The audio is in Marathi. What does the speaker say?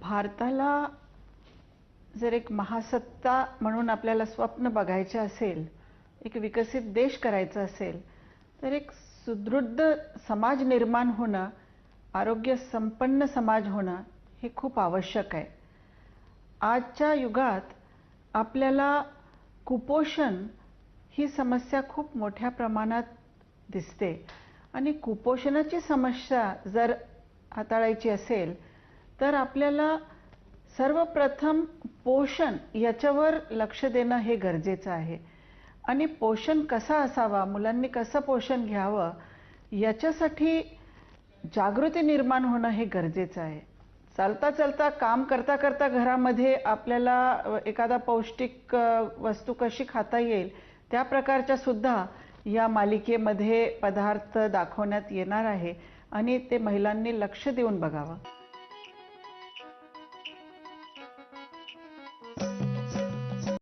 भारताला जर एक महासत्ता म्हणून आपल्याला स्वप्न बघायचे असेल, एक विकसित देश करायचा असेल, तर एक सुदृढ समाज निर्माण होणं, आरोग्य संपन्न समाज होणं हे खूप आवश्यक आहे. आजच्या युगात आपल्याला कुपोषण ही समस्या खूप मोठ्या प्रमाणात दिसते आणि कुपोषणाची समस्या जर हाताळायची असेल तर आपल्याला सर्वप्रथम पोषण याच्यावर लक्ष देणं हे गरजेचं आहे. आणि पोषण कसा असावा, मुलांनी कसं पोषण घ्यावं याच्यासाठी जागृती निर्माण होणं हे गरजेचं आहे. चालता चालता काम करता करता घरामध्ये आपल्याला एखादा पौष्टिक वस्तू कशी खाता येईल त्या प्रकारच्या सुद्धा या मालिकेमध्ये पदार्थ दाखवण्यात येणार आहे आणि ते महिलांनी लक्ष देऊन बघावं.